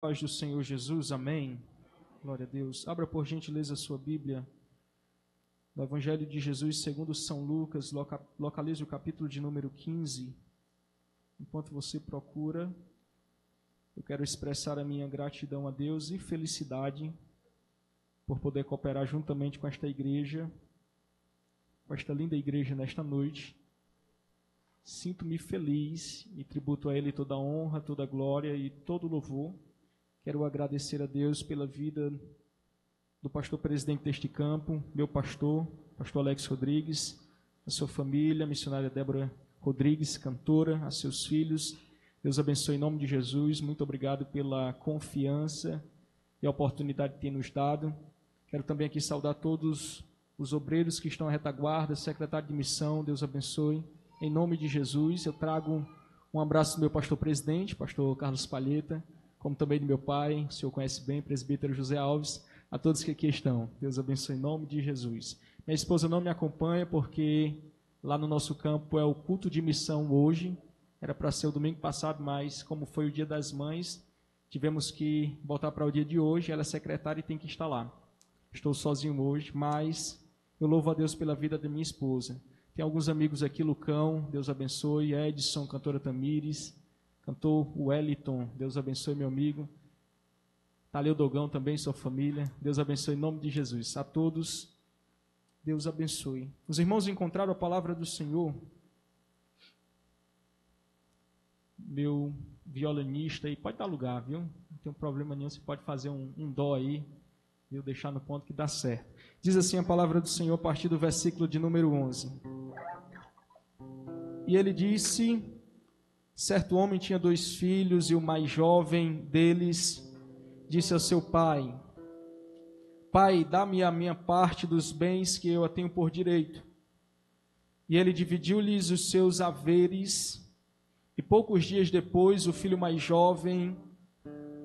Paz do Senhor Jesus, amém. Glória a Deus. Abra por gentileza a sua Bíblia no Evangelho de Jesus segundo São Lucas, localize o capítulo de número 15. Enquanto você procura, eu quero expressar a minha gratidão a Deus e felicidade por poder cooperar juntamente com esta igreja, com esta linda igreja nesta noite. Sinto-me feliz e tributo a Ele toda a honra, toda a glória e todo o louvor. Quero agradecer a Deus pela vida do pastor presidente deste campo, meu pastor Alex Rodrigues, a sua família, a missionária Débora Rodrigues, cantora, a seus filhos. Deus abençoe em nome de Jesus. Muito obrigado pela confiança e a oportunidade que tem nos dado. Quero também aqui saudar todos os obreiros que estão à retaguarda, secretário de missão. Deus abençoe. Em nome de Jesus, eu trago um abraço do meu pastor presidente, pastor Carlos Palheta, como também do meu pai, o senhor conhece bem, presbítero José Alves, a todos que aqui estão. Deus abençoe em nome de Jesus. Minha esposa não me acompanha porque lá no nosso campo é o culto de missão hoje. Era para ser o domingo passado, mas como foi o dia das mães, tivemos que voltar para o dia de hoje. Ela é secretária e tem que estar lá. Estou sozinho hoje, mas eu louvo a Deus pela vida da minha esposa. Tem alguns amigos aqui, Lucão, Deus abençoe, Edson, cantora Tamires, cantor Wellington, Deus abençoe meu amigo. Taleu Dogão também, sua família. Deus abençoe em nome de Jesus. A todos, Deus abençoe. Os irmãos encontraram a palavra do Senhor. Meu violinista aí, pode dar lugar, viu? Não tem problema nenhum, você pode fazer um dó aí, viu? Deixar no ponto que dá certo. Diz assim a palavra do Senhor a partir do versículo de número 11. E ele disse: certo homem tinha 2 filhos, e o mais jovem deles disse ao seu pai: Pai, dá-me a minha parte dos bens que eu a tenho por direito. E ele dividiu-lhes os seus haveres, e poucos dias depois o filho mais jovem,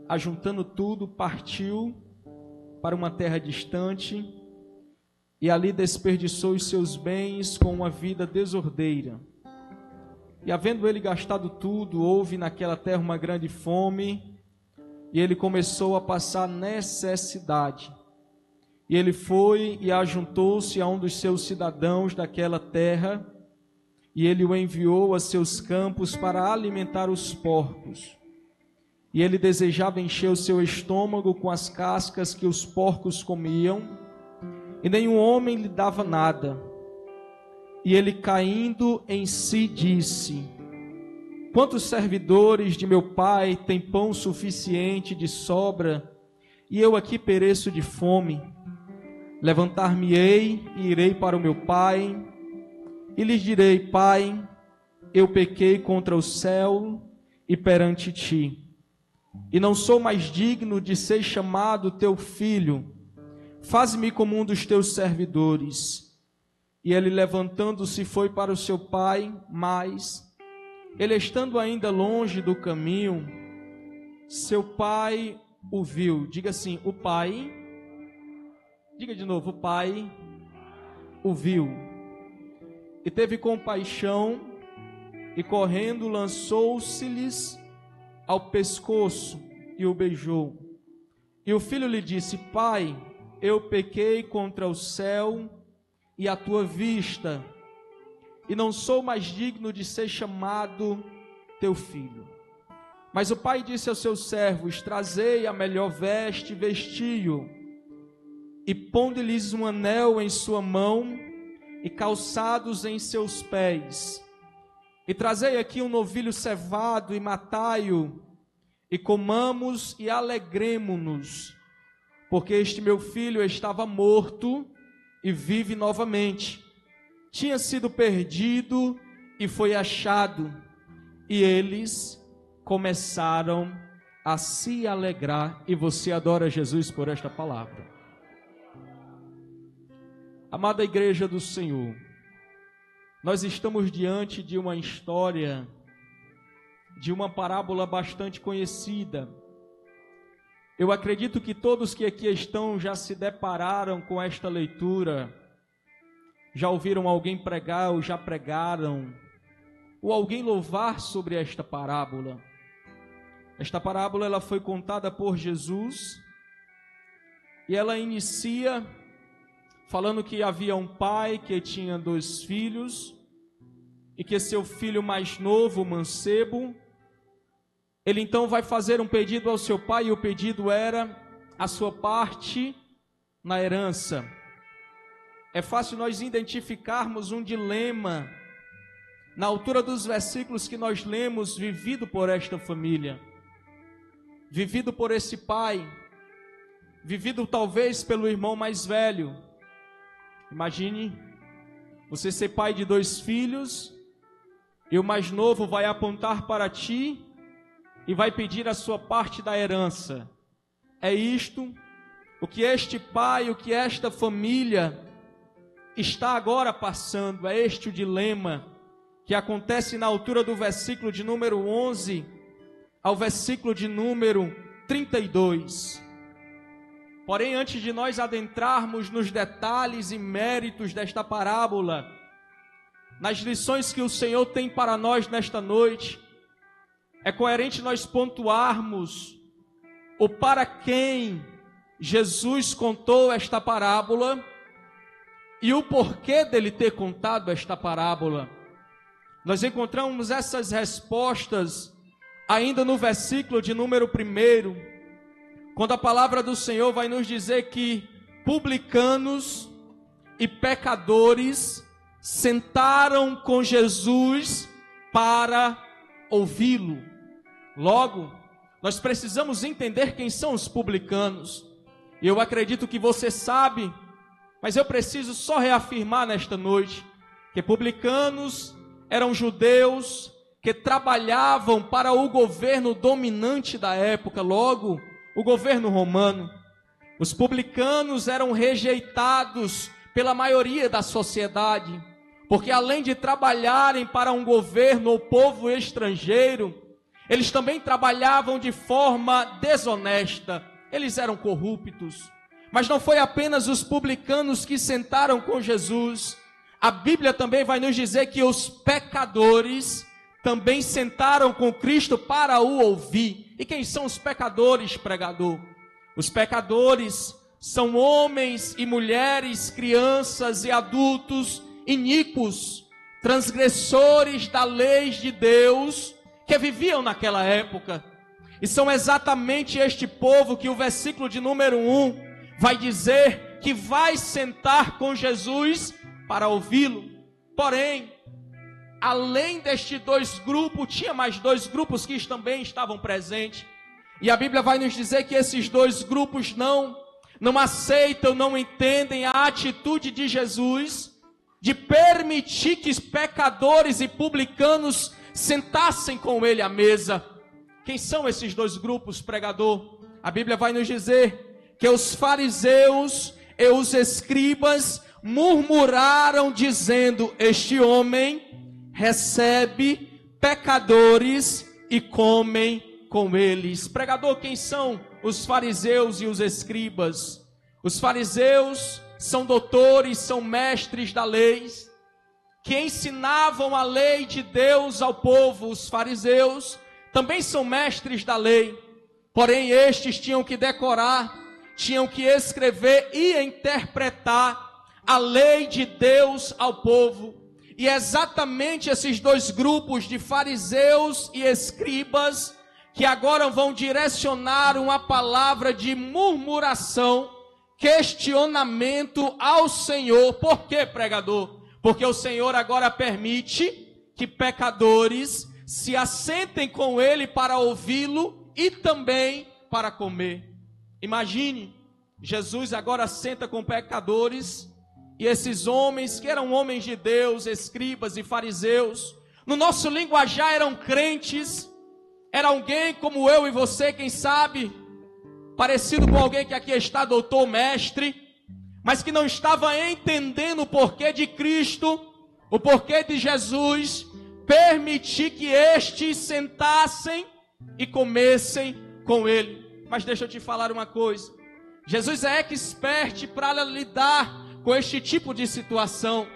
ajuntando tudo, partiu para uma terra distante, e ali desperdiçou os seus bens com uma vida desordeira. E havendo ele gastado tudo, houve naquela terra uma grande fome, e ele começou a passar necessidade. E ele foi e ajuntou-se a um dos seus cidadãos daquela terra, e ele o enviou a seus campos para alimentar os porcos. E ele desejava encher o seu estômago com as cascas que os porcos comiam, e nenhum homem lhe dava nada. E ele, caindo em si, disse: quantos servidores de meu pai têm pão suficiente de sobra, e eu aqui pereço de fome? Levantar-me-ei e irei para o meu pai, e lhes direi: Pai, eu pequei contra o céu e perante ti, e não sou mais digno de ser chamado teu filho. Faze-me como um dos teus servidores. E ele, levantando-se, foi para o seu pai, mas ele, estando ainda longe do caminho, seu pai o viu. Diga assim: o pai, diga de novo, o pai o viu, e teve compaixão, e correndo lançou-se-lhes ao pescoço e o beijou. E o filho lhe disse: Pai, eu pequei contra o céu e a tua vista, e não sou mais digno de ser chamado teu filho. Mas o pai disse aos seus servos: trazei a melhor veste, vestiu, e ponde-lhes um anel em sua mão, e calçados em seus pés. E trazei aqui um novilho cevado, e matai-o, e comamos e alegremo-nos, porque este meu filho estava morto e vive novamente, tinha sido perdido e foi achado. E eles começaram a se alegrar. E você adora Jesus por esta palavra. Amada igreja do Senhor, nós estamos diante de uma história, de uma parábola bastante conhecida. Eu acredito que todos que aqui estão já se depararam com esta leitura, já ouviram alguém pregar ou já pregaram, ou alguém louvar sobre esta parábola. Esta parábola ela foi contada por Jesus e ela inicia falando que havia um pai que tinha 2 filhos e que seu filho mais novo, o mancebo, ele então vai fazer um pedido ao seu pai, e o pedido era a sua parte na herança. É fácil nós identificarmos um dilema na altura dos versículos que nós lemos, vivido por esta família, vivido por esse pai, vivido talvez pelo irmão mais velho. Imagine você ser pai de 2 filhos, e o mais novo vai apontar para ti e vai pedir a sua parte da herança. É isto o que este pai, o que esta família está agora passando. É este o dilema que acontece na altura do versículo de número 11 ao versículo de número 32. Porém, antes de nós adentrarmos nos detalhes e méritos desta parábola, nas lições que o Senhor tem para nós nesta noite, é coerente nós pontuarmos o para quem Jesus contou esta parábola e o porquê dele ter contado esta parábola. Nós encontramos essas respostas ainda no versículo de número 1, quando a palavra do Senhor vai nos dizer que publicanos e pecadores sentaram com Jesus para ouvi-lo. Logo, nós precisamos entender quem são os publicanos. E eu acredito que você sabe, mas eu preciso só reafirmar nesta noite que publicanos eram judeus que trabalhavam para o governo dominante da época, logo, o governo romano. Os publicanos eram rejeitados pela maioria da sociedade, porque além de trabalharem para um governo ou povo estrangeiro, eles também trabalhavam de forma desonesta, eles eram corruptos. Mas não foi apenas os publicanos que sentaram com Jesus, a Bíblia também vai nos dizer que os pecadores também sentaram com Cristo para o ouvir. E quem são os pecadores, pregador? Os pecadores são homens e mulheres, crianças e adultos iníquos, transgressores da lei de Deus, que viviam naquela época. E são exatamente este povo que o versículo de número 1 vai dizer que vai sentar com Jesus para ouvi-lo. Porém, além destes 2 grupos, tinha mais 2 grupos que também estavam presentes. E a Bíblia vai nos dizer que esses 2 grupos não aceitam, não entendem a atitude de Jesus de permitir que os pecadores e publicanos sentassem com ele à mesa. Quem são esses 2 grupos, pregador? A Bíblia vai nos dizer que os fariseus e os escribas murmuraram dizendo: este homem recebe pecadores e comem com eles. Pregador, quem são os fariseus e os escribas? Os fariseus são doutores, são mestres da lei, que ensinavam a lei de Deus ao povo. Os fariseus também são mestres da lei, porém estes tinham que decorar, tinham que escrever e interpretar a lei de Deus ao povo. E exatamente esses 2 grupos de fariseus e escribas que agora vão direcionar uma palavra de murmuração, questionamento ao Senhor. Por quê, pregador? Porque o Senhor agora permite que pecadores se assentem com ele para ouvi-lo e também para comer. Imagine, Jesus agora senta com pecadores, e esses homens que eram homens de Deus, escribas e fariseus, no nosso linguajar eram crentes, era alguém como eu e você, quem sabe, parecido com alguém que aqui está, doutor, mestre, mas que não estava entendendo o porquê de Cristo, o porquê de Jesus permitir que estes sentassem e comessem com ele. Mas deixa eu te falar uma coisa, Jesus é expert para lidar com este tipo de situação.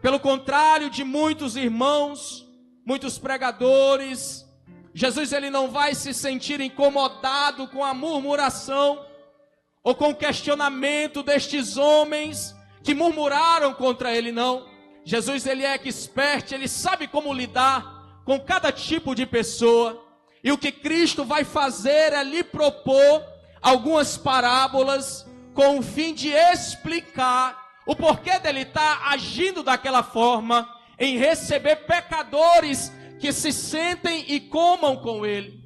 Pelo contrário de muitos irmãos, muitos pregadores, Jesus ele não vai se sentir incomodado com a murmuração ou com o questionamento destes homens que murmuraram contra ele, não. Jesus ele é expert, ele sabe como lidar com cada tipo de pessoa. E o que Cristo vai fazer é lhe propor algumas parábolas com o fim de explicar o porquê dele estar agindo daquela forma em receber pecadores que se sentem e comam com ele.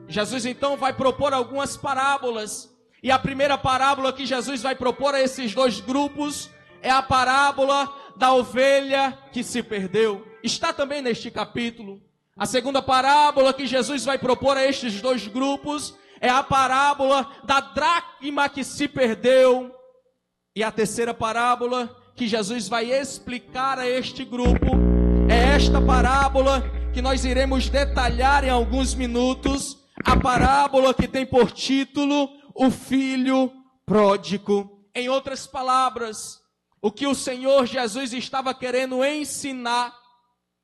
Jesus então vai propor algumas parábolas. E a primeira parábola que Jesus vai propor a esses dois grupos é a parábola da ovelha que se perdeu. Está também neste capítulo. A segunda parábola que Jesus vai propor a estes dois grupos é a parábola da dracma que se perdeu. E a terceira parábola que Jesus vai explicar a este grupo é esta parábola que nós iremos detalhar em alguns minutos. A parábola que tem por título o filho pródigo. Em outras palavras, o que o Senhor Jesus estava querendo ensinar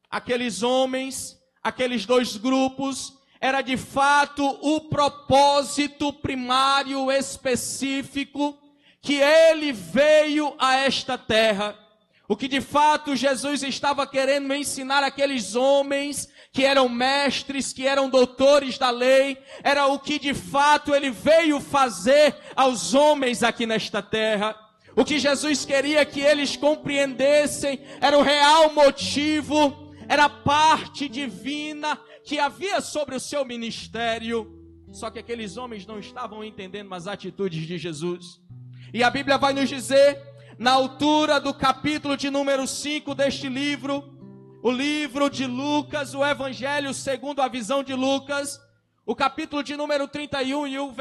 aqueles homens, aqueles dois grupos, era de fato o propósito primário específico que ele veio a esta terra. O que de fato Jesus estava querendo ensinar aqueles homens que eram mestres, que eram doutores da lei, era o que de fato ele veio fazer aos homens aqui nesta terra. O que Jesus queria que eles compreendessem era o real motivo, era a parte divina que havia sobre o seu ministério. Só que aqueles homens não estavam entendendo as atitudes de Jesus. E a Bíblia vai nos dizer, na altura do capítulo de número 5 deste livro, o livro de Lucas, o Evangelho segundo a visão de Lucas, o capítulo de número 31 e o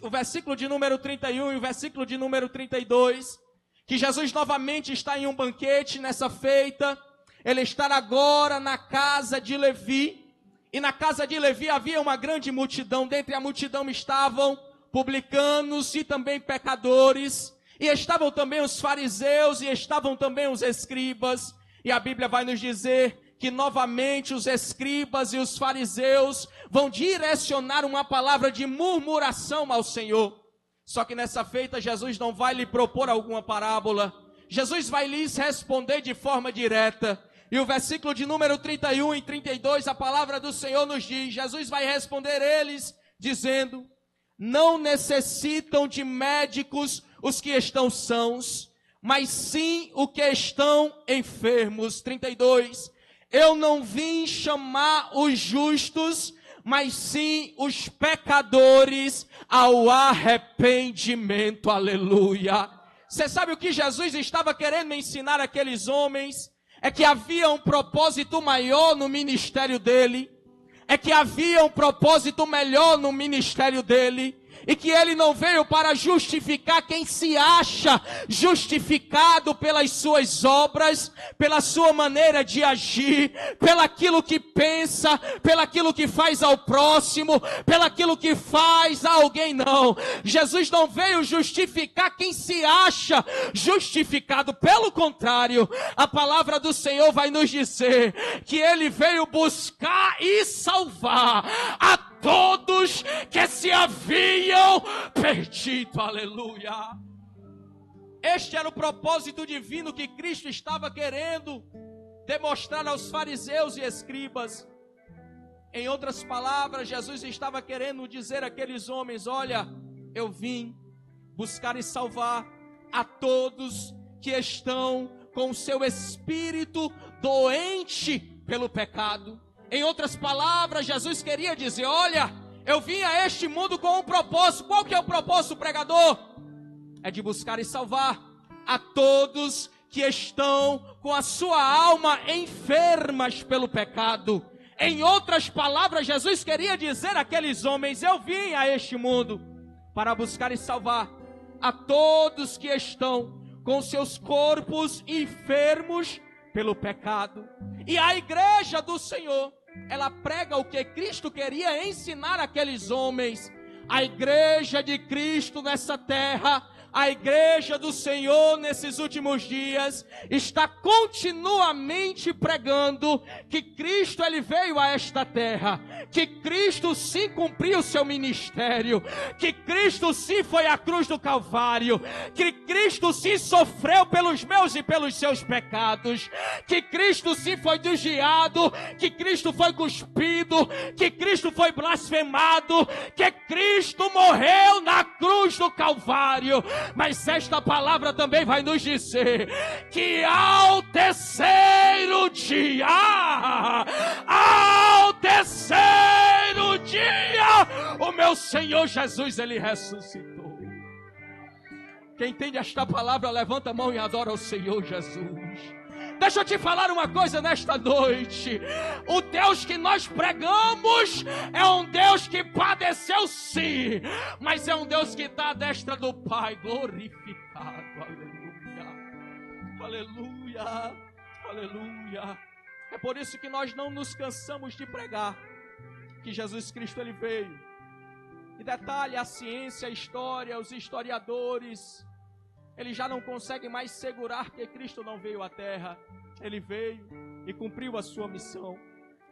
versículo de número 31 e o versículo de número 32, que Jesus novamente está em um banquete nessa feita. Ele está agora na casa de Levi, e na casa de Levi havia uma grande multidão. Dentre a multidão estavam publicanos e também pecadores, e estavam também os fariseus, e estavam também os escribas. E a Bíblia vai nos dizer que novamente os escribas e os fariseus vão direcionar uma palavra de murmuração ao Senhor. Só que nessa feita Jesus não vai lhe propor alguma parábola. Jesus vai lhes responder de forma direta. E o versículo de número 31 e 32, a palavra do Senhor nos diz, Jesus vai responder eles dizendo: não necessitam de médicos os que estão sãos, mas sim os que estão enfermos. 32, eu não vim chamar os justos, mas sim os pecadores ao arrependimento. Aleluia. Você sabe o que Jesus estava querendo ensinar aqueles homens? É que havia um propósito maior no ministério dele. É que havia um propósito melhor no ministério dele. E que ele não veio para justificar quem se acha justificado pelas suas obras, pela sua maneira de agir, pelaquilo que pensa, pelaquilo que faz ao próximo, pelaquilo que faz a alguém, não. Jesus não veio justificar quem se acha justificado. Pelo contrário, a palavra do Senhor vai nos dizer que ele veio buscar e salvar a todos que se haviam perdido. Aleluia. Este era o propósito divino que Cristo estava querendo demonstrar aos fariseus e escribas. Em outras palavras, Jesus estava querendo dizer àqueles homens: olha, eu vim buscar e salvar a todos que estão com o seu espírito doente pelo pecado. Em outras palavras, Jesus queria dizer: olha, eu vim a este mundo com um propósito. Qual que é o propósito, pregador? É de buscar e salvar a todos que estão com a sua alma enfermas pelo pecado. Em outras palavras, Jesus queria dizer àqueles homens: eu vim a este mundo para buscar e salvar a todos que estão com seus corpos enfermos pelo pecado. E a igreja do Senhor, ela prega o que Cristo queria ensinar àqueles homens. A igreja de Cristo nessa terra A igreja do Senhor nesses últimos dias está continuamente pregando que Cristo ele veio a esta terra, que Cristo sim cumpriu o seu ministério, que Cristo sim foi à cruz do Calvário, que Cristo sim sofreu pelos meus e pelos seus pecados, que Cristo sim foi desviado, que Cristo foi cuspido, que Cristo foi blasfemado, que Cristo morreu na cruz do Calvário. Mas esta palavra também vai nos dizer que ao terceiro dia, o meu Senhor Jesus, ele ressuscitou. Quem entende esta palavra, levanta a mão e adora o Senhor Jesus. Deixa eu te falar uma coisa nesta noite. O Deus que nós pregamos é um Deus que padeceu sim, mas é um Deus que está à destra do Pai, glorificado. Aleluia, aleluia, aleluia. É por isso que nós não nos cansamos de pregar que Jesus Cristo ele veio. E detalhe, a ciência, a história, os historiadores, eles já não conseguem mais segurar que Cristo não veio à terra. Ele veio e cumpriu a sua missão.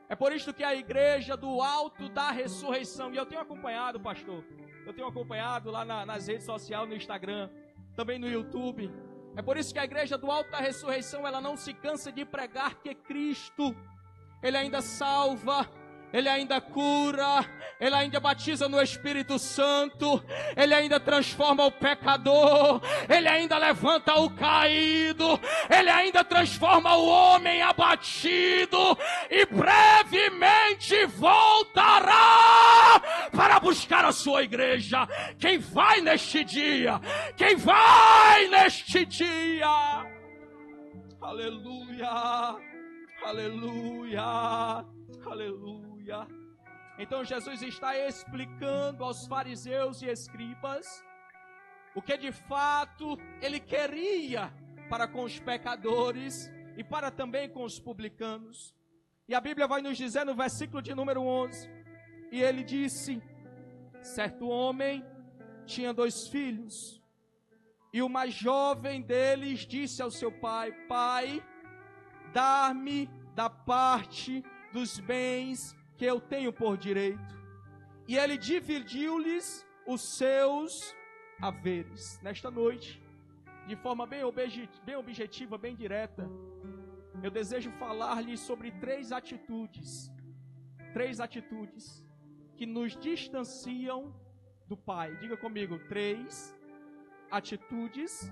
É por isso que a igreja do alto da ressurreição, e eu tenho acompanhado, pastor, eu tenho acompanhado lá nas redes sociais, no Instagram, também no YouTube. É por isso que a igreja do alto da ressurreição, ela não se cansa de pregar que Cristo, ele ainda salva, ele ainda cura, ele ainda batiza no Espírito Santo, ele ainda transforma o pecador, ele ainda levanta o caído, ele ainda transforma o homem abatido e brevemente voltará para buscar a sua igreja. Quem vai neste dia? Quem vai neste dia? Aleluia, aleluia, aleluia. Então Jesus está explicando aos fariseus e escribas o que de fato ele queria para com os pecadores e para também com os publicanos. E a Bíblia vai nos dizer no versículo de número 11, e ele disse: certo homem tinha 2 filhos, e o mais jovem deles disse ao seu pai: pai, dá-me da parte dos bens que eu tenho por direito. E ele dividiu-lhes os seus haveres. Nesta noite, de forma bem objetiva, bem direta, eu desejo falar-lhes sobre 3 atitudes. 3 atitudes que nos distanciam do Pai. Diga comigo, 3 atitudes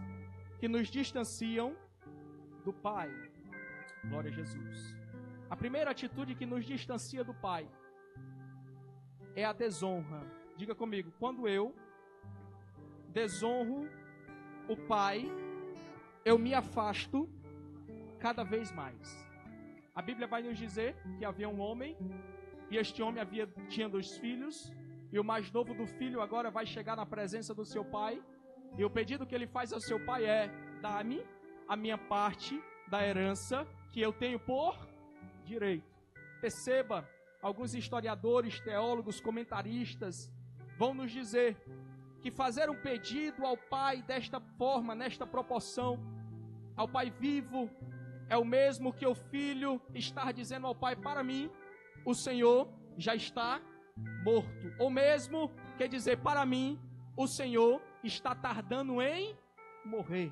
que nos distanciam do Pai. Glória a Jesus. A primeira atitude que nos distancia do Pai é a desonra. Diga comigo, quando eu desonro o Pai, eu me afasto cada vez mais. A Bíblia vai nos dizer que havia um homem, e este homem tinha 2 filhos, e o mais novo do filho agora vai chegar na presença do seu pai, e o pedido que ele faz ao seu pai é: dá-me a minha parte da herança que eu tenho por direito. Perceba, alguns historiadores, teólogos, comentaristas vão nos dizer que fazer um pedido ao Pai desta forma, nesta proporção, ao Pai vivo, é o mesmo que o filho estar dizendo ao Pai: para mim, o Senhor já está morto. Ou mesmo, quer dizer, para mim, o Senhor está tardando em morrer.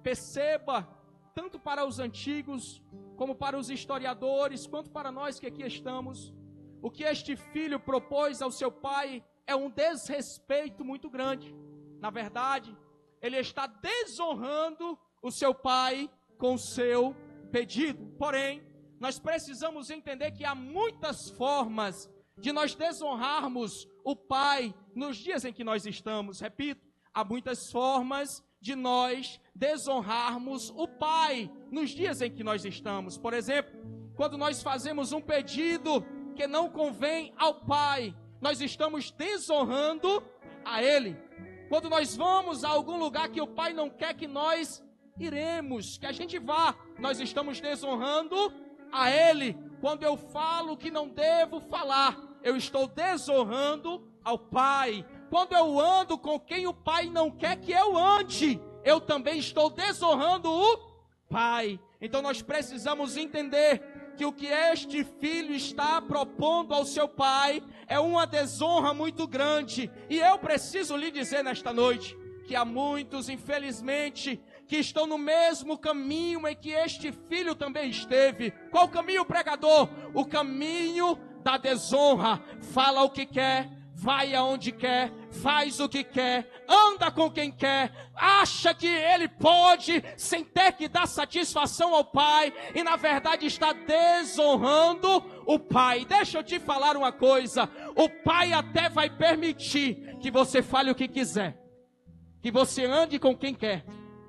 Perceba, tanto para os antigos, como para os historiadores, quanto para nós que aqui estamos, o que este filho propôs ao seu pai é um desrespeito muito grande. Na verdade, ele está desonrando o seu pai com o seu pedido. Porém, nós precisamos entender que há muitas formas de nós desonrarmos o Pai nos dias em que nós estamos. Repito, há muitas formas de nós desonrarmos o Pai nos dias em que nós estamos. Por exemplo, quando nós fazemos um pedido que não convém ao Pai, nós estamos desonrando a Ele. Quando nós vamos a algum lugar que o Pai não quer que nós iremos, que a gente vá, nós estamos desonrando a Ele. Quando eu falo que não devo falar, eu estou desonrando ao Pai. quando eu ando com quem o Pai não quer que eu ande, eu também estou desonrando o Pai. Então nós precisamos entender que o que este filho está propondo ao seu pai é uma desonra muito grande. E eu preciso lhe dizer nesta noite que há muitos, infelizmente, que estão no mesmo caminho em que este filho também esteve. Qual o caminho, pregador? O caminho da desonra. Fala o que quer, vai aonde quer, faz o que quer, anda com quem quer, acha que ele pode, sem ter que dar satisfação ao pai, e na verdade está desonrando o pai. Deixa eu te falar uma coisa, o pai até vai permitir que você fale o que quiser, que você ande com quem quer,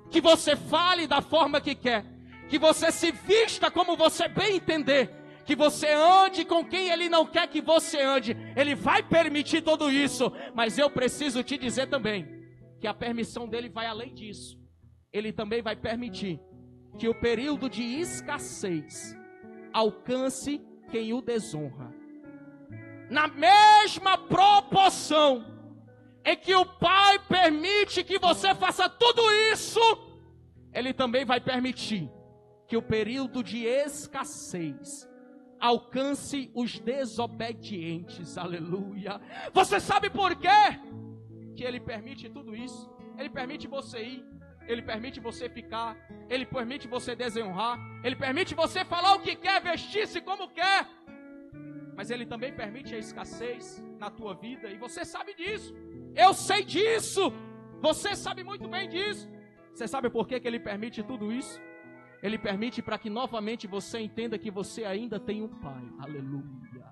que você fale da forma que quer, que você se vista como você bem entender, que você ande com quem ele não quer que você ande. Ele vai permitir tudo isso, mas eu preciso te dizer também que a permissão dele vai além disso. Ele também vai permitir que o período de escassez alcance quem o desonra. Na mesma proporção em que o Pai permite que você faça tudo isso, ele também vai permitir que o período de escassez alcance os desobedientes. Aleluia. Você sabe por quê que ele permite tudo isso? Ele permite você ir, ele permite você ficar, ele permite você desonrar, ele permite você falar o que quer, vestir-se como quer, mas ele também permite a escassez na tua vida, e você sabe disso, eu sei disso, você sabe muito bem disso. Você sabe por que ele permite tudo isso? Ele permite para que novamente você entenda que você ainda tem um pai. Aleluia.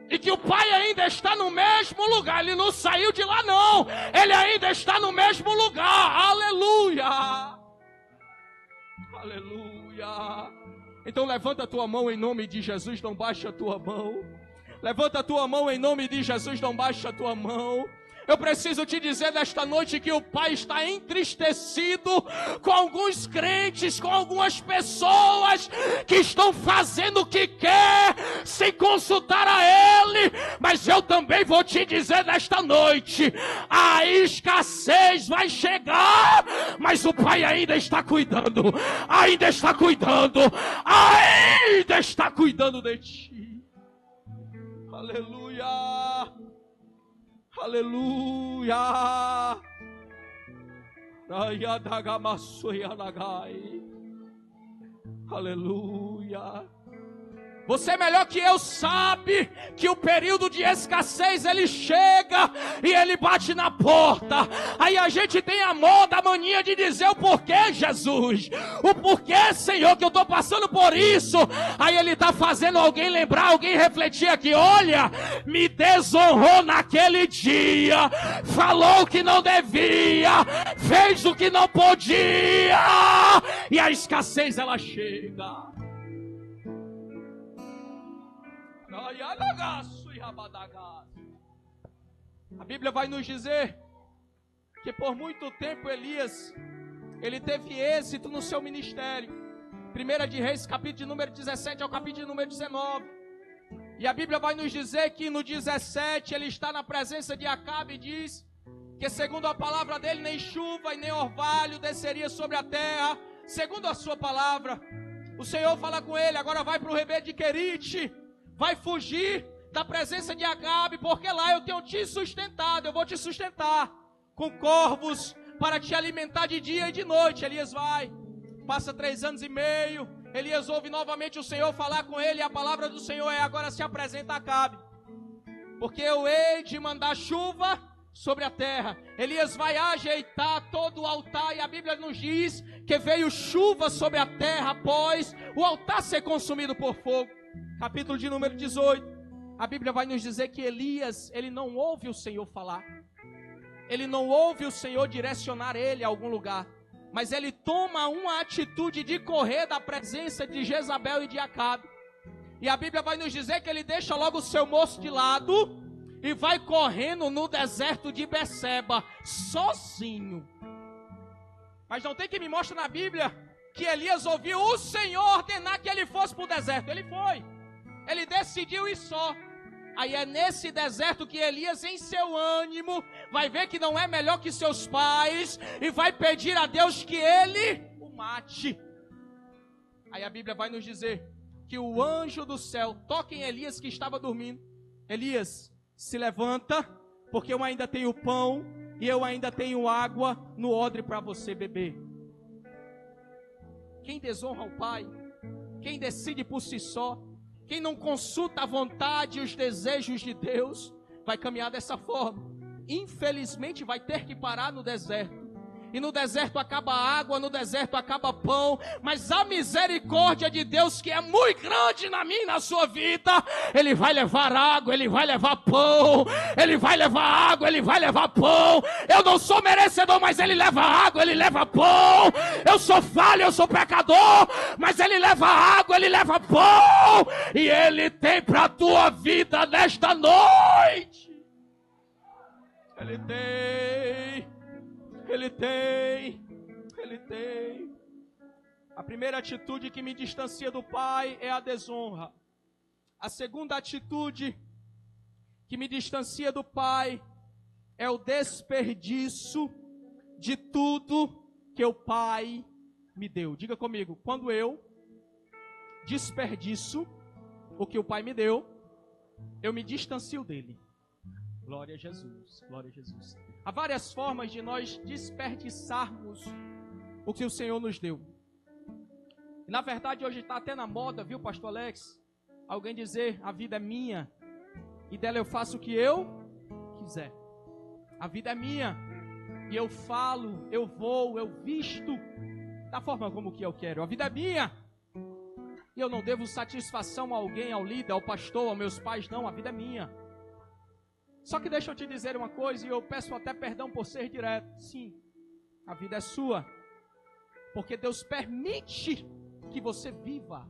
E que o pai ainda está no mesmo lugar. Ele não saiu de lá não. Ele ainda está no mesmo lugar. Aleluia. Aleluia. Então levanta a tua mão em nome de Jesus. Não baixa a tua mão. Levanta a tua mão em nome de Jesus. Não baixa a tua mão. Eu preciso te dizer nesta noite que o Pai está entristecido com alguns crentes, com algumas pessoas que estão fazendo o que quer, sem consultar a Ele. Mas eu também vou te dizer nesta noite, a escassez vai chegar, mas o Pai ainda está cuidando, ainda está cuidando, ainda está cuidando de ti. Aleluia. Aleluia. Aleluia. Você melhor que eu sabe que o período de escassez ele chega e ele bate na porta. Aí a gente tem a moda, a mania de dizer o porquê, Jesus, o porquê, Senhor, que eu estou passando por isso. Aí ele está fazendo alguém lembrar, alguém refletir aqui. Olha, me desonrou naquele dia, falou o que não devia, fez o que não podia, e a escassez ela chega. A Bíblia vai nos dizer que por muito tempo Elias, ele teve êxito no seu ministério. 1 de Reis, capítulo de número 17 ao capítulo de número 19. E a Bíblia vai nos dizer que no 17 ele está na presença de Acabe e diz que segundo a palavra dele nem chuva e nem orvalho desceria sobre a terra. Segundo a sua palavra, o Senhor fala com ele, agora vai para o ribeiro de Querite, vai fugir da presença de Acabe, porque lá eu tenho te sustentado, eu vou te sustentar com corvos para te alimentar de dia e de noite. Elias vai, passa 3 anos e meio, Elias ouve novamente o Senhor falar com ele, e a palavra do Senhor é, agora se apresenta a Acabe, porque eu hei de mandar chuva sobre a terra. Elias vai ajeitar todo o altar, e a Bíblia nos diz que veio chuva sobre a terra após o altar ser consumido por fogo. Capítulo de número 18, a Bíblia vai nos dizer que Elias, ele não ouve o Senhor falar, ele não ouve o Senhor direcionar ele a algum lugar, mas ele toma uma atitude de correr da presença de Jezabel e de Acabe, e a Bíblia vai nos dizer que ele deixa logo o seu moço de lado, e vai correndo no deserto de Beceba, sozinho. Mas não tem que me mostre na Bíblia que Elias ouviu o Senhor ordenar que ele fosse para o deserto. Ele foi, ele decidiu ir só. Aí é nesse deserto que Elias, em seu ânimo, vai ver que não é melhor que seus pais e vai pedir a Deus que ele o mate. Aí a Bíblia vai nos dizer que o anjo do céu toca em Elias que estava dormindo. Elias, se levanta, porque eu ainda tenho pão e eu ainda tenho água no odre para você beber. Quem desonra o pai, quem decide por si só, quem não consulta a vontade e os desejos de Deus, vai caminhar dessa forma. Infelizmente vai ter que parar no deserto. E no deserto acaba água, no deserto acaba pão. Mas a misericórdia de Deus, que é muito grande na minha e na sua vida, Ele vai levar água, Ele vai levar pão. Ele vai levar água, Ele vai levar pão. Eu não sou merecedor, mas Ele leva água, Ele leva pão. Eu sou falho, eu sou pecador, mas Ele leva água, Ele leva pão. E Ele tem para a tua vida nesta noite. Ele tem. Ele tem. A primeira atitude que me distancia do Pai é a desonra. A segunda atitude que me distancia do Pai é o desperdício de tudo que o Pai me deu. Diga comigo, quando eu desperdiço o que o Pai me deu, eu me distancio dele. Glória a Jesus, glória a Jesus. Há várias formas de nós desperdiçarmos o que o Senhor nos deu. E, na verdade, hoje está até na moda, viu, pastor Alex? Alguém dizer, a vida é minha e dela eu faço o que eu quiser. A vida é minha e eu falo, eu vou, eu visto da forma como que eu quero. A vida é minha e eu não devo satisfação a alguém, ao líder, ao pastor, aos meus pais, não. A vida é minha. Só que deixa eu te dizer uma coisa, e eu peço até perdão por ser direto. Sim, a vida é sua, porque Deus permite que você viva.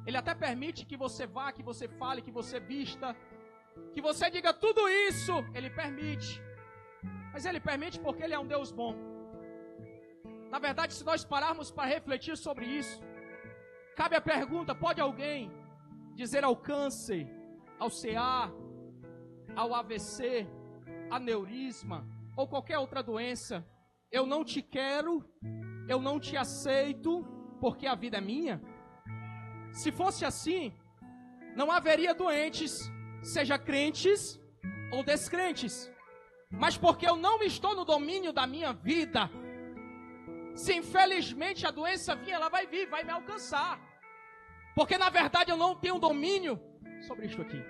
Ele até permite que você vá, que você fale, que você vista, que você diga tudo isso. Ele permite, mas Ele permite porque Ele é um Deus bom. Na verdade, se nós pararmos para refletir sobre isso, cabe a pergunta, pode alguém dizer ao câncer, ao CA, ao AVC, aneurisma ou qualquer outra doença, eu não te quero, eu não te aceito, porque a vida é minha? Se fosse assim, não haveria doentes, seja crentes ou descrentes. Mas porque eu não estou no domínio da minha vida, se infelizmente a doença vir, ela vai vir, vai me alcançar. Porque na verdade eu não tenho domínio sobre isso aqui.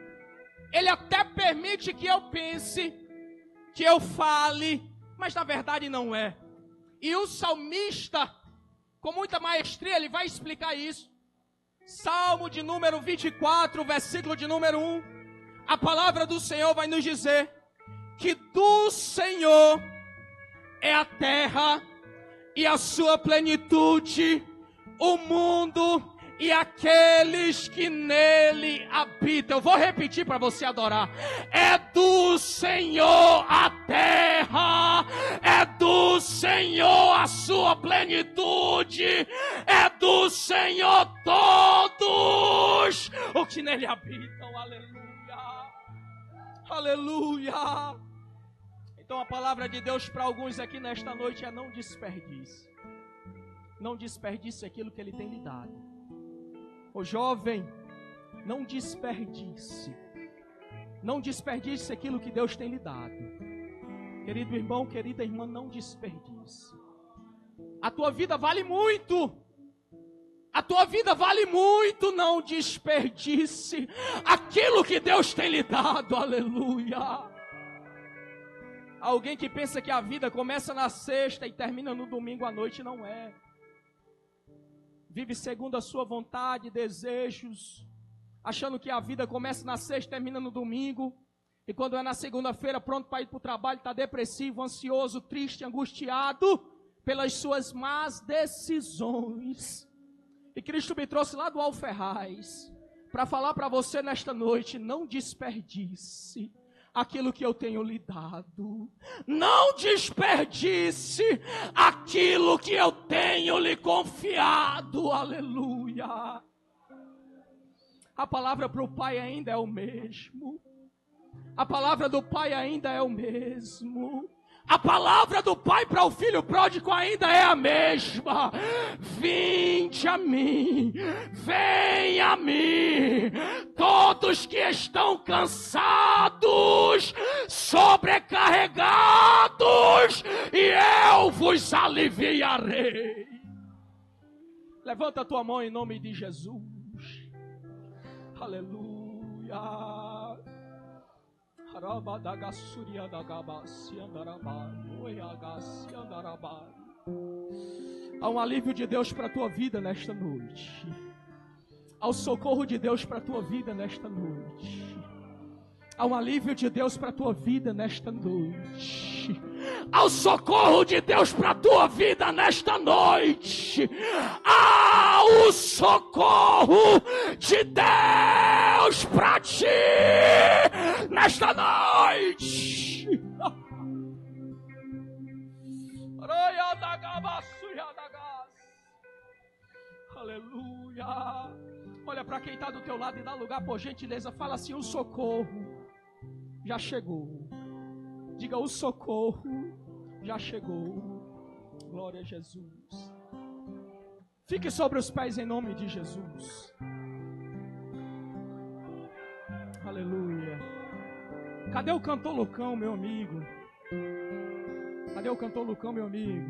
Ele até permite que eu pense, que eu fale, mas na verdade não é. E o salmista, com muita maestria, ele vai explicar isso. Salmo de número 24, versículo de número 1. A palavra do Senhor vai nos dizer que do Senhor é a terra e a sua plenitude, o mundo e aqueles que nele habitam. Eu vou repetir para você adorar. É do Senhor a terra, é do Senhor a sua plenitude, é do Senhor todos os que nele habitam. Aleluia, aleluia. Então a palavra de Deus para alguns aqui nesta noite é: não desperdice. Não desperdice aquilo que Ele tem lhe dado. Ô jovem, não desperdice. Não desperdice aquilo que Deus tem lhe dado. Querido irmão, querida irmã, não desperdice. A tua vida vale muito. A tua vida vale muito. Não desperdice aquilo que Deus tem lhe dado. Aleluia. Alguém que pensa que a vida começa na sexta e termina no domingo à noite, não é. Vive segundo a sua vontade, desejos, achando que a vida começa na sexta e termina no domingo. E quando é na segunda-feira, pronto para ir para o trabalho, está depressivo, ansioso, triste, angustiado pelas suas más decisões. E Cristo me trouxe lá do Alferraz para falar para você nesta noite: não desperdice aquilo que eu tenho lhe dado. Não desperdice aquilo que eu tenho lhe confiado. Aleluia. A palavra para o pai ainda é o mesmo. A palavra do pai ainda é o mesmo. A palavra do pai para o filho pródigo ainda é a mesma. Vinde a mim, venha a mim, todos que estão cansados, sobrecarregados, e eu vos aliviarei. Levanta a tua mão em nome de Jesus. Aleluia. Há um alívio de Deus para a tua vida nesta noite. Há o socorro de Deus para a tua vida nesta noite. Há um alívio de Deus para a tua vida nesta noite. Há o socorro de Deus para a tua vida nesta noite. Há o socorro de Deus para ti nesta noite. Aleluia. Olha para quem está do teu lado e dá lugar, por gentileza. Fala assim: o socorro já chegou. Diga: o socorro já chegou. Glória a Jesus. Fique sobre os pés em nome de Jesus. Aleluia. Cadê o cantor Lucão, meu amigo? Cadê o cantor Lucão, meu amigo?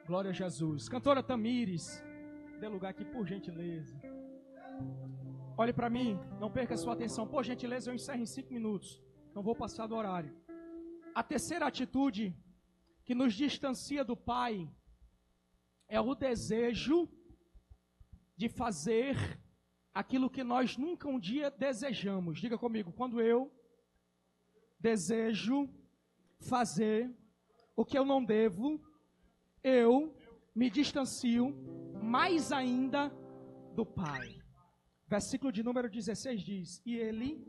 Glória a Jesus. Cantora Tamires, dê lugar aqui, por gentileza. Olhe para mim, não perca a sua atenção. Por gentileza, eu encerro em 5 minutos. Não vou passar do horário. A terceira atitude que nos distancia do Pai é o desejo de fazer aquilo que nós nunca um dia desejamos. Diga comigo: quando eu desejo fazer o que eu não devo, eu me distancio mais ainda do Pai. Versículo de número 16 diz: e ele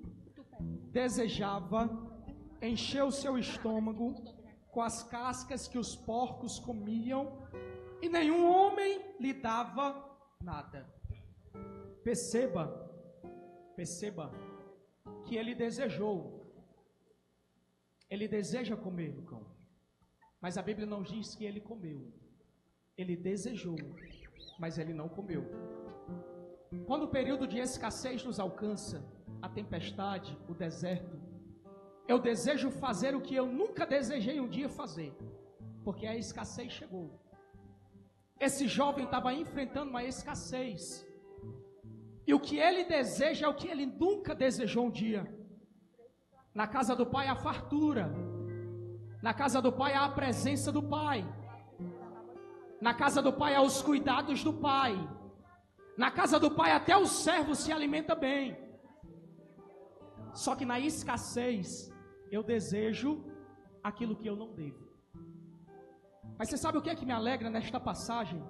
desejava encher o seu estômago com as cascas que os porcos comiam, e nenhum homem lhe dava nada. Perceba que ele desejou. Ele deseja comer, Lucão. Mas a Bíblia não diz que ele comeu. Ele desejou, mas ele não comeu. Quando o período de escassez nos alcança, a tempestade, o deserto, eu desejo fazer o que eu nunca desejei um dia fazer, porque a escassez chegou. Esse jovem estava enfrentando uma escassez, e o que ele deseja é o que ele nunca desejou um dia. Na casa do Pai há fartura, na casa do Pai há a presença do Pai, na casa do Pai há os cuidados do Pai, na casa do Pai até o servo se alimenta bem. Só que na escassez eu desejo aquilo que eu não devo. Mas você sabe o que é que me alegra nesta passagem?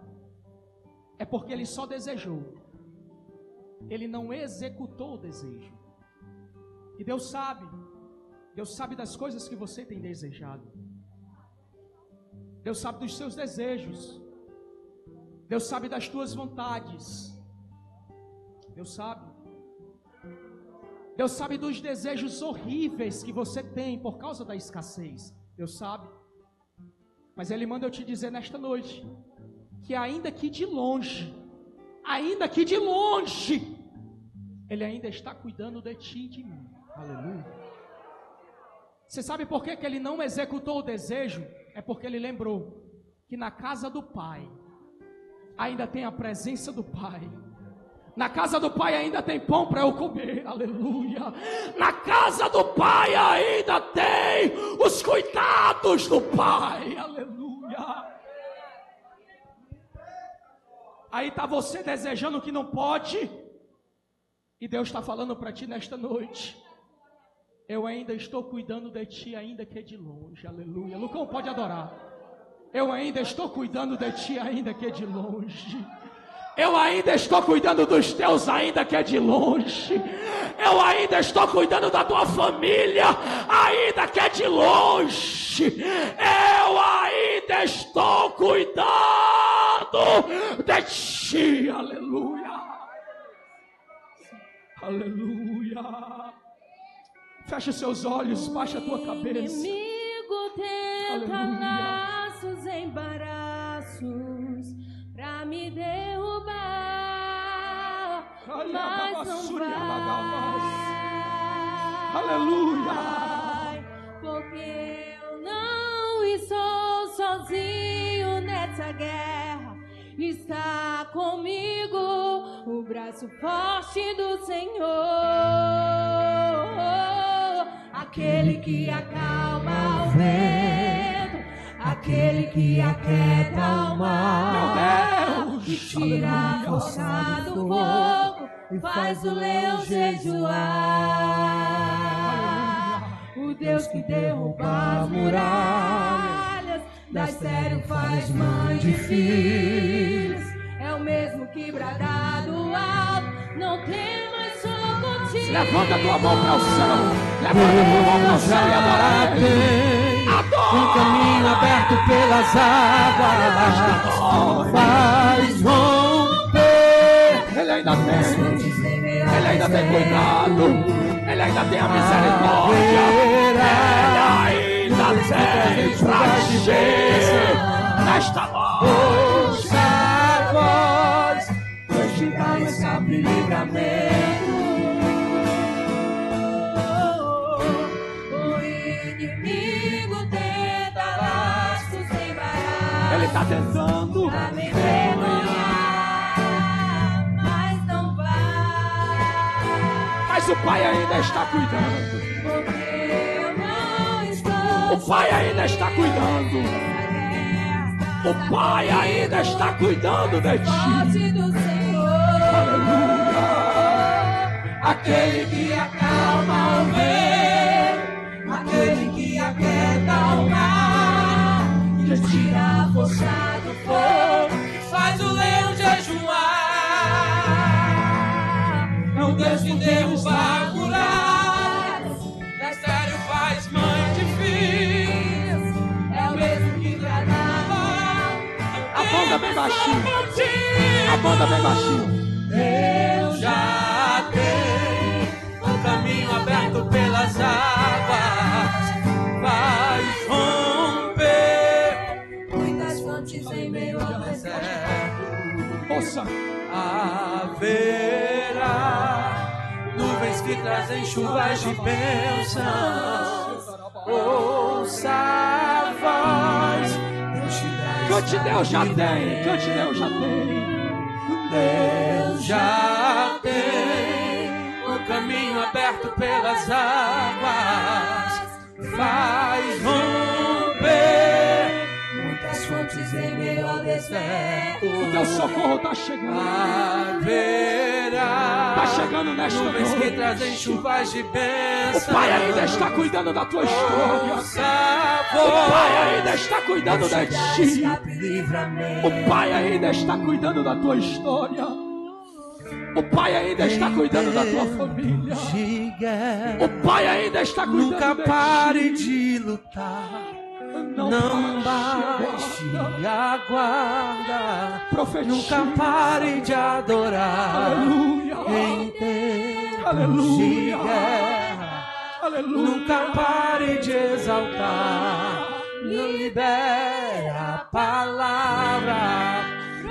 É porque ele só desejou, ele não executou o desejo. E Deus sabe das coisas que você tem desejado. Deus sabe dos seus desejos. Deus sabe das tuas vontades. Deus sabe dos desejos horríveis que você tem por causa da escassez. Deus sabe. Mas Ele manda eu te dizer nesta noite, que ainda que de longe, Ele ainda está cuidando de ti e de mim. Aleluia. Você sabe por que Ele não executou o desejo? É porque Ele lembrou que na casa do Pai ainda tem a presença do Pai. Na casa do Pai ainda tem pão para eu comer, aleluia. Na casa do Pai ainda tem os cuidados do Pai, aleluia. Aí está você desejando o que não pode, e Deus está falando para ti nesta noite: eu ainda estou cuidando de ti, ainda que é de longe, aleluia. Lucão, pode adorar. Eu ainda estou cuidando de ti, ainda que é de longe. Eu ainda estou cuidando dos teus, ainda que é de longe. Eu ainda estou cuidando da tua família, ainda que é de longe. Eu ainda estou cuidando de ti, aleluia. Aleluia. Fecha seus olhos, baixa a tua cabeça. O inimigo tenta Aleluia. laços, embaraços pra me derrubar, mas não vai. Aleluia. Porque eu não estou sozinho nessa guerra. Está comigo o braço forte do Senhor, aquele que acalma o vento, aquele que aquieta o mar, que tira a força do fogo e faz o leão jejuar. O Deus que derruba as muralhas, da estéril faz mãe de filhos, é o mesmo que bradar do alto, não tem mais só contigo. Levanta a tua mão para o céu, levanta a tua mão para o céu e adora. Um caminho aberto pelas águas, faz romper. Ele ainda tem cuidado, ele ainda tem a misericórdia, ele ainda tem prazer nesta voz. Ouça a voz, hoje vai escape livramento. O inimigo tenta laços embaraços, Ele está tentando pra me envergonhar, mas não vai. mas o Pai ainda está cuidando. Porque eu não estou O Pai ainda está cuidando. O Pai ainda está cuidando de ti. forte do Senhor, Aleluia. Aquele que acalma o vento, aquele que aquieta o mar, que tira a força do fogo, faz o leão jejuar. É o Deus que derruba curados, da estéril faz mãe de filhos, é o mesmo que gradava. A banda bem baixinho. A banda bem baixinho. Eu já tenho um caminho aberto pelas águas, vai romper muitas fontes em meio ao deserto. Ouça. haverá nuvens que trazem chuvas de bênçãos. Ouça a voz, Cante Deus já tem. Cante Deus já tem. Deus já tem um caminho aberto pelas águas, faz romper muitas fontes em meio ao deserto. O teu socorro está chegando. Haverá Está chegando nesta nuvens que noite. trazem chuvas de O bênçãos. Pai ainda está cuidando da tua história. Ouça a O Pai voz, ainda está cuidando de ti. escape livramento. O Pai ainda está cuidando da tua história. O Pai ainda está cuidando da tua família. O Pai ainda está cuidando Nunca de pare ti. de lutar. Não baixe baixe a guarda. Profetiza. Nunca pare de adorar. Aleluia. Em tempos de Aleluia. guerra. Aleluia. Nunca pare de exaltar. Libera a palavra.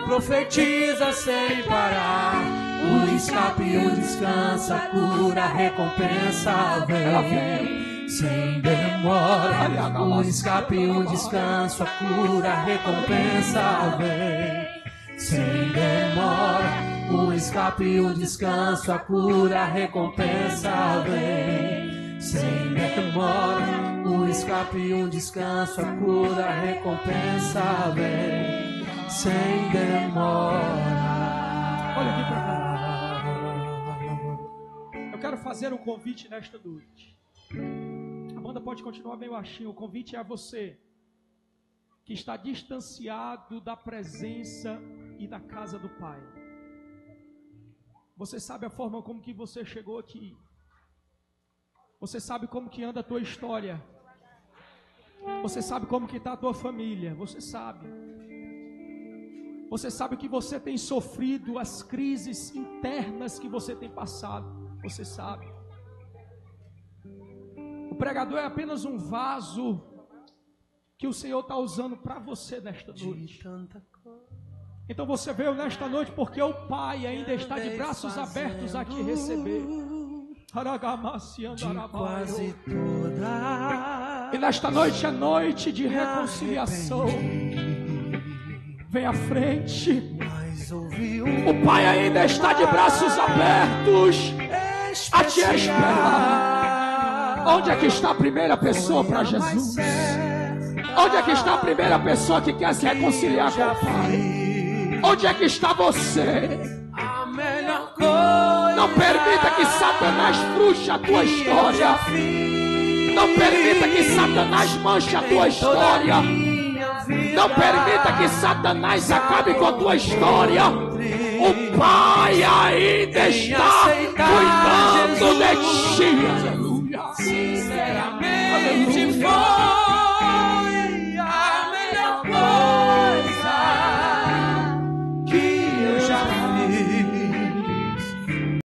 Profetiza sem parar. O escape, o descanso, a cura, a recompensa vem. Sem demora, o escape, o descanso, a cura, a recompensa vem. Sem demora, o escape, o descanso, a cura, a recompensa vem. Sem demora, o escape, o descanso, a cura, a recompensa vem. Sem demora. Olha aqui pra cá. Eu quero fazer um convite nesta noite. A banda pode continuar bem baixinho. O convite é a você que está distanciado da presença e da casa do Pai. Você sabe a forma como que você chegou aqui. Você sabe como que anda a tua história. Você sabe como que está a tua família. Você sabe. Você sabe que você tem sofrido, as crises internas que você tem passado. Você sabe. O pregador é apenas um vaso que o Senhor está usando para você nesta noite. Então você veio nesta noite porque o Pai ainda está de braços abertos a te receber. E nesta noite é noite de reconciliação. Vem à frente. O Pai ainda está de braços abertos a te esperar. Onde é que está a primeira pessoa para Jesus? Onde é que está a primeira pessoa que quer se reconciliar com o Pai? Onde é que está você? Não permita que Satanás frustre a tua história. Não permita que Satanás manche a tua história. Não permita que Satanás acabe com a tua história. O Pai ainda está cuidando de ti.